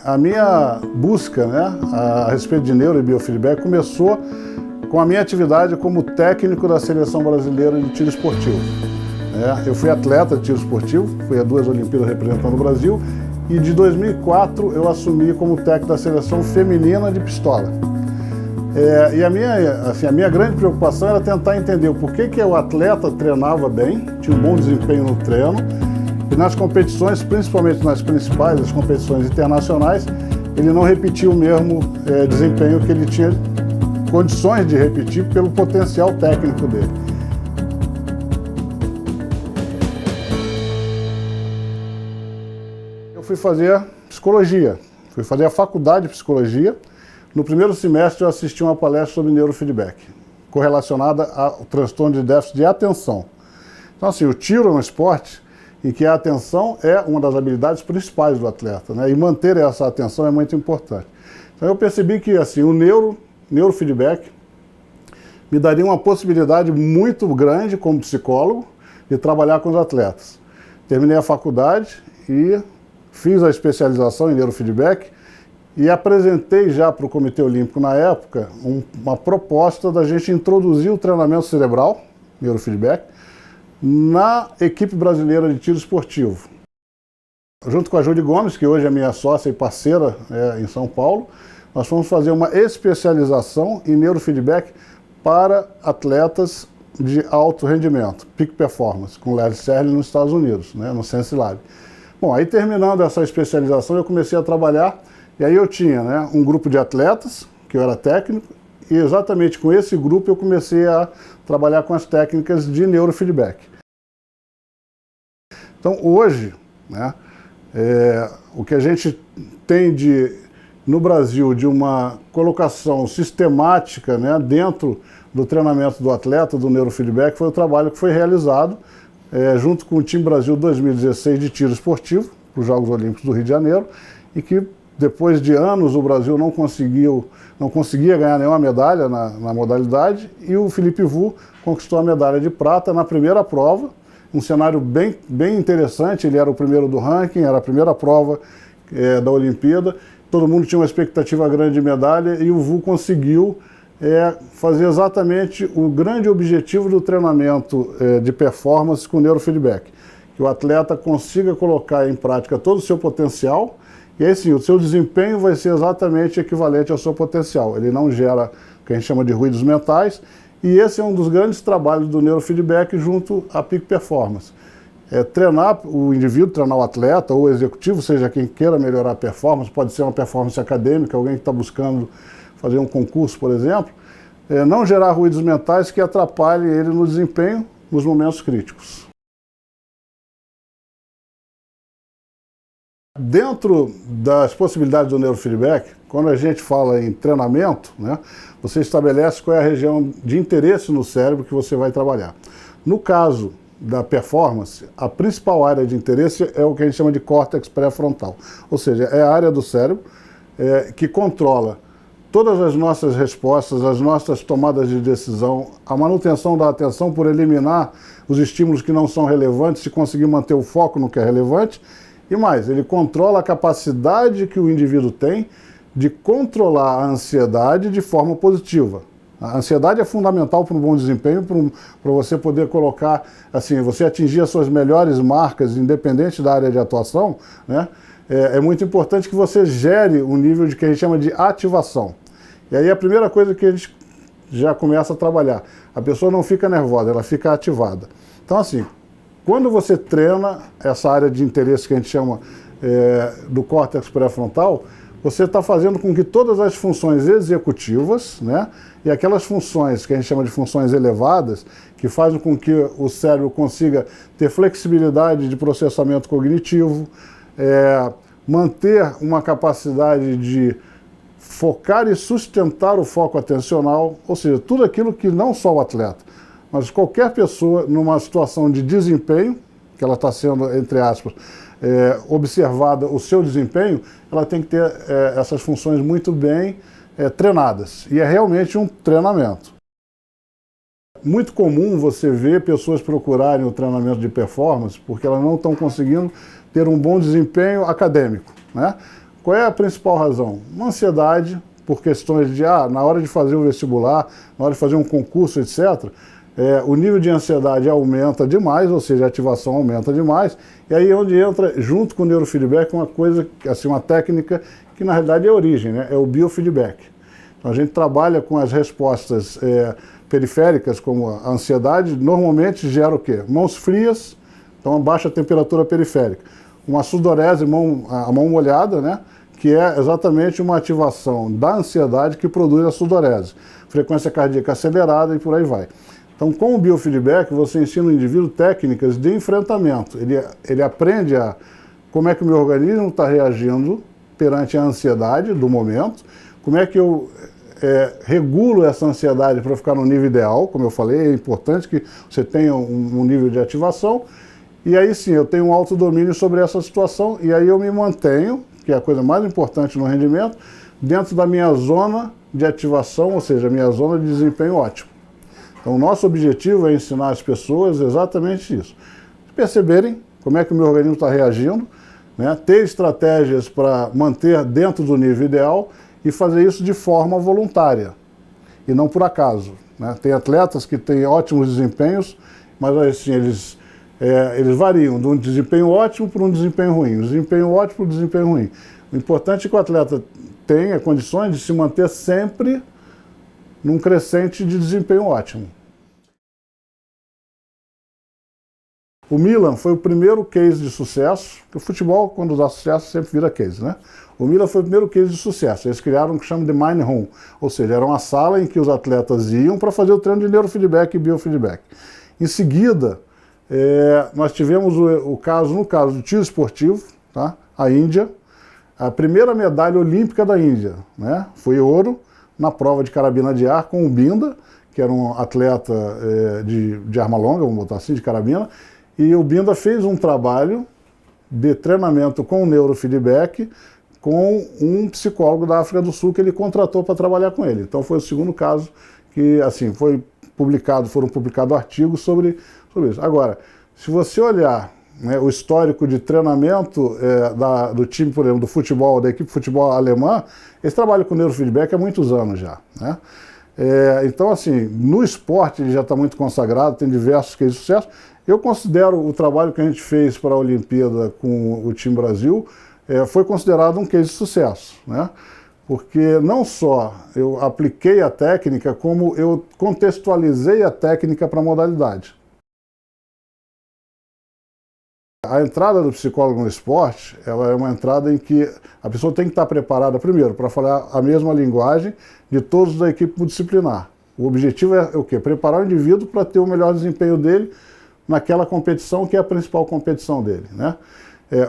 A minha busca, a respeito de neuro e biofeedback começou com a minha atividade como técnico da Seleção Brasileira de Tiro Esportivo. Eu fui atleta de tiro esportivo, fui a 2 Olimpíadas representando o Brasil e de 2004 eu assumi como técnico da Seleção Feminina de Pistola. E a minha grande preocupação era tentar entender o porquê que o atleta treinava bem, tinha um bom desempenho no treino, e nas competições, principalmente nas principais, as competições internacionais, ele não repetia o mesmo desempenho que ele tinha condições de repetir pelo potencial técnico dele. Eu fui fazer psicologia, fui fazer a faculdade de psicologia. No primeiro semestre eu assisti uma palestra sobre neurofeedback, correlacionada ao transtorno de déficit de atenção. Então assim, o tiro é um esporte em que a atenção é uma das habilidades principais do atleta, e manter essa atenção é muito importante. Então eu percebi que assim, o neurofeedback me daria uma possibilidade muito grande como psicólogo de trabalhar com os atletas. Terminei a faculdade e fiz a especialização em neurofeedback e apresentei já para o Comitê Olímpico na época uma proposta da gente introduzir o treinamento cerebral, neurofeedback, na equipe brasileira de tiro esportivo. Junto com a Judy Gomes, que hoje é minha sócia e parceira em São Paulo, nós fomos fazer uma especialização em neurofeedback para atletas de alto rendimento, peak performance, com Larry Serling nos Estados Unidos, no Sense Lab. Bom, aí terminando essa especialização eu comecei a trabalhar, e aí eu tinha um grupo de atletas, que eu era técnico, e exatamente com esse grupo eu comecei a trabalhar com as técnicas de neurofeedback. Então hoje, o que a gente tem no Brasil de uma colocação sistemática dentro do treinamento do atleta, do neurofeedback, foi o trabalho que foi realizado junto com o Time Brasil 2016 de tiro esportivo, para os Jogos Olímpicos do Rio de Janeiro, e que depois de anos o Brasil não conseguia ganhar nenhuma medalha na modalidade, e o Felipe Vu conquistou a medalha de prata na primeira prova, um cenário bem interessante. Ele era o primeiro do ranking, era a primeira prova da Olimpíada, todo mundo tinha uma expectativa grande de medalha e o Vu conseguiu fazer exatamente o grande objetivo do treinamento de performance com neurofeedback, que o atleta consiga colocar em prática todo o seu potencial, e aí sim, o seu desempenho vai ser exatamente equivalente ao seu potencial. Ele não gera o que a gente chama de ruídos mentais, e esse é um dos grandes trabalhos do neurofeedback junto à peak performance. Treinar o indivíduo, treinar o atleta ou o executivo, seja quem queira melhorar a performance, pode ser uma performance acadêmica, alguém que está buscando fazer um concurso, por exemplo, não gerar ruídos mentais que atrapalhem ele no desempenho nos momentos críticos. Dentro das possibilidades do neurofeedback, quando a gente fala em treinamento, você estabelece qual é a região de interesse no cérebro que você vai trabalhar. No caso da performance, a principal área de interesse é o que a gente chama de córtex pré-frontal, ou seja, é a área do cérebro que controla todas as nossas respostas, as nossas tomadas de decisão, a manutenção da atenção por eliminar os estímulos que não são relevantes e conseguir manter o foco no que é relevante. E mais, ele controla a capacidade que o indivíduo tem de controlar a ansiedade de forma positiva. A ansiedade é fundamental para um bom desempenho, para você poder colocar, assim, você atingir as suas melhores marcas, independente da área de atuação, é muito importante que você gere um nível de que a gente chama de ativação. E aí a primeira coisa que a gente já começa a trabalhar, a pessoa não fica nervosa, ela fica ativada. Então assim, quando você treina essa área de interesse que a gente chama do córtex pré-frontal, você está fazendo com que todas as funções executivas, e aquelas funções que a gente chama de funções elevadas, que fazem com que o cérebro consiga ter flexibilidade de processamento cognitivo, manter uma capacidade de focar e sustentar o foco atencional, ou seja, tudo aquilo que não só o atleta, mas qualquer pessoa numa situação de desempenho, que ela está sendo, entre aspas, observada o seu desempenho, ela tem que ter essas funções muito bem treinadas. E é realmente um treinamento. Muito comum você ver pessoas procurarem o treinamento de performance porque elas não estão conseguindo ter um bom desempenho acadêmico, Qual é a principal razão? Uma ansiedade por questões de, na hora de fazer o vestibular, na hora de fazer um concurso, etc., o nível de ansiedade aumenta demais, ou seja, a ativação aumenta demais, e aí é onde entra, junto com o neurofeedback, uma coisa, assim, uma técnica que na realidade é a origem, né? É o biofeedback. Então a gente trabalha com as respostas periféricas, como a ansiedade, normalmente gera o quê? Mãos frias, então baixa temperatura periférica. Uma sudorese, a mão molhada, né? Que é exatamente uma ativação da ansiedade que produz a sudorese. Frequência cardíaca acelerada e por aí vai. Então, com o biofeedback, você ensina o indivíduo técnicas de enfrentamento. Ele aprende como é que o meu organismo está reagindo perante a ansiedade do momento, como é que eu regulo essa ansiedade para ficar no nível ideal, como eu falei, é importante que você tenha um nível de ativação, e aí sim, eu tenho um autodomínio sobre essa situação, e aí eu me mantenho, que é a coisa mais importante no rendimento, dentro da minha zona de ativação, ou seja, a minha zona de desempenho ótimo. Então, o nosso objetivo é ensinar as pessoas exatamente isso. Perceberem como é que o meu organismo está reagindo, né? Ter estratégias para manter dentro do nível ideal e fazer isso de forma voluntária e não por acaso, né? Tem atletas que têm ótimos desempenhos, mas assim, eles variam de um desempenho ótimo para um desempenho ruim, um desempenho ótimo para um desempenho ruim. O importante é que o atleta tenha condições de se manter sempre num crescente de desempenho ótimo. O Milan foi o primeiro case de sucesso, porque o futebol, quando dá sucesso, sempre vira case, né? O Milan foi o primeiro case de sucesso. Eles criaram o que chamam de Mind Room, ou seja, era uma sala em que os atletas iam para fazer o treino de neurofeedback e biofeedback. Em seguida, nós tivemos no caso do tiro esportivo, tá? A Índia, a primeira medalha olímpica da Índia, né? Foi ouro na prova de carabina de ar com o Binda, que era um atleta de arma longa, vamos botar assim, de carabina, e o Binda fez um trabalho de treinamento com o neurofeedback com um psicólogo da África do Sul que ele contratou para trabalhar com ele. Então foi o segundo caso que, assim, foram publicados artigos sobre isso. Agora, se você olhar, né, o histórico de treinamento do time, por exemplo, do futebol, da equipe de futebol alemã, eles trabalham com neurofeedback há muitos anos já, né? Então, assim, no esporte ele já está muito consagrado, tem diversos cases de sucesso. Eu considero o trabalho que a gente fez para a Olimpíada com o time Brasil, foi considerado um case de sucesso, né? Porque não só eu apliquei a técnica, como eu contextualizei a técnica para a modalidade. A entrada do psicólogo no esporte, ela é uma entrada em que a pessoa tem que estar preparada, primeiro, para falar a mesma linguagem de todos da equipe multidisciplinar. O objetivo é o quê? Preparar o indivíduo para ter o melhor desempenho dele naquela competição que é a principal competição dele, né?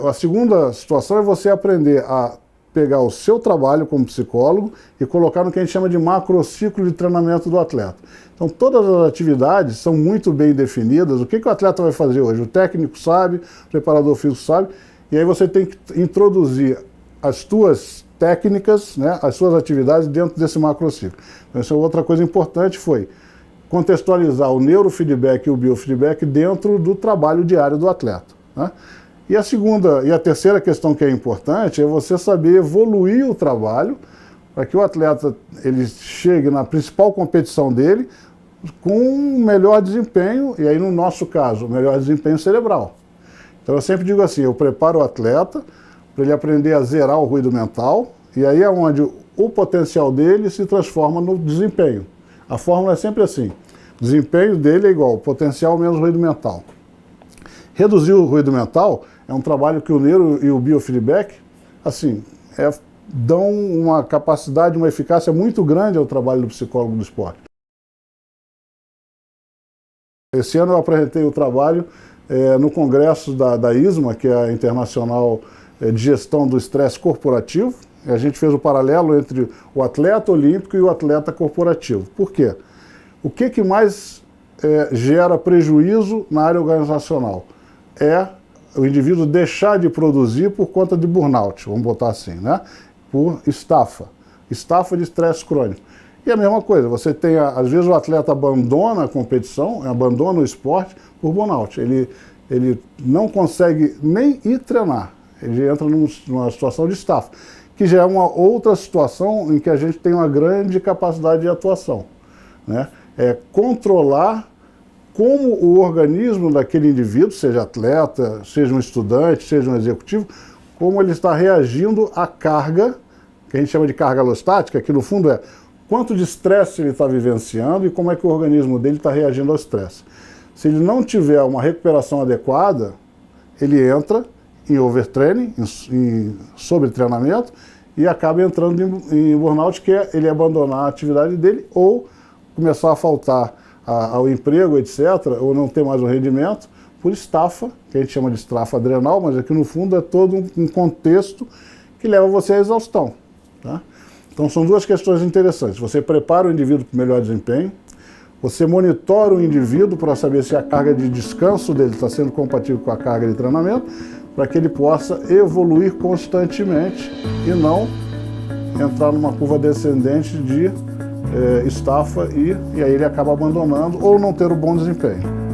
A segunda situação é você aprender a pegar o seu trabalho como psicólogo e colocar no que a gente chama de macrociclo de treinamento do atleta. Então, todas as atividades são muito bem definidas. O que o atleta vai fazer hoje? O técnico sabe, o preparador físico sabe, e aí você tem que introduzir as tuas técnicas, né, as suas atividades dentro desse macrociclo. Então, essa é outra coisa importante, foi contextualizar o neurofeedback e o biofeedback dentro do trabalho diário do atleta, né? E a segunda e a terceira questão que é importante é você saber evoluir o trabalho para que o atleta ele chegue na principal competição dele com um melhor desempenho, e aí no nosso caso, o melhor desempenho cerebral. Então eu sempre digo assim, eu preparo o atleta para ele aprender a zerar o ruído mental, e aí é onde o potencial dele se transforma no desempenho. A fórmula é sempre assim, o desempenho dele é igual, potencial menos ruído mental. Reduzir o ruído mental é um trabalho que o neuro e o biofeedback, assim, dão uma capacidade, uma eficácia muito grande ao trabalho do psicólogo do esporte. Esse ano eu apresentei o trabalho no congresso da ISMA, que é a Internacional de Gestão do Estresse Corporativo. A gente fez o paralelo entre o atleta olímpico e o atleta corporativo. Por quê? O que mais gera prejuízo na área organizacional? É o indivíduo deixar de produzir por conta de burnout, vamos botar assim, né? Por estafa de estresse crônico. E a mesma coisa, você tem, às vezes o atleta abandona a competição, abandona o esporte por burnout. Ele não consegue nem ir treinar, ele entra numa situação de estafa. que já é uma outra situação em que a gente tem uma grande capacidade de atuação, né? É controlar como o organismo daquele indivíduo, seja atleta, seja um estudante, seja um executivo, como ele está reagindo à carga, que a gente chama de carga alostática, que no fundo é quanto de estresse ele está vivenciando e como é que o organismo dele está reagindo ao estresse. Se ele não tiver uma recuperação adequada, ele entra em overtraining, em sobretreinamento, e acaba entrando em burnout, que é ele abandonar a atividade dele ou começar a faltar ao emprego, etc., ou não ter mais o rendimento, por estafa, que a gente chama de estafa adrenal, mas aqui no fundo é todo um contexto que leva você à exaustão, tá? Então são duas questões interessantes. Você prepara o indivíduo para o melhor desempenho, você monitora o indivíduo para saber se a carga de descanso dele está sendo compatível com a carga de treinamento, para que ele possa evoluir constantemente e não entrar numa curva descendente de estafa e aí ele acaba abandonando ou não ter um bom desempenho.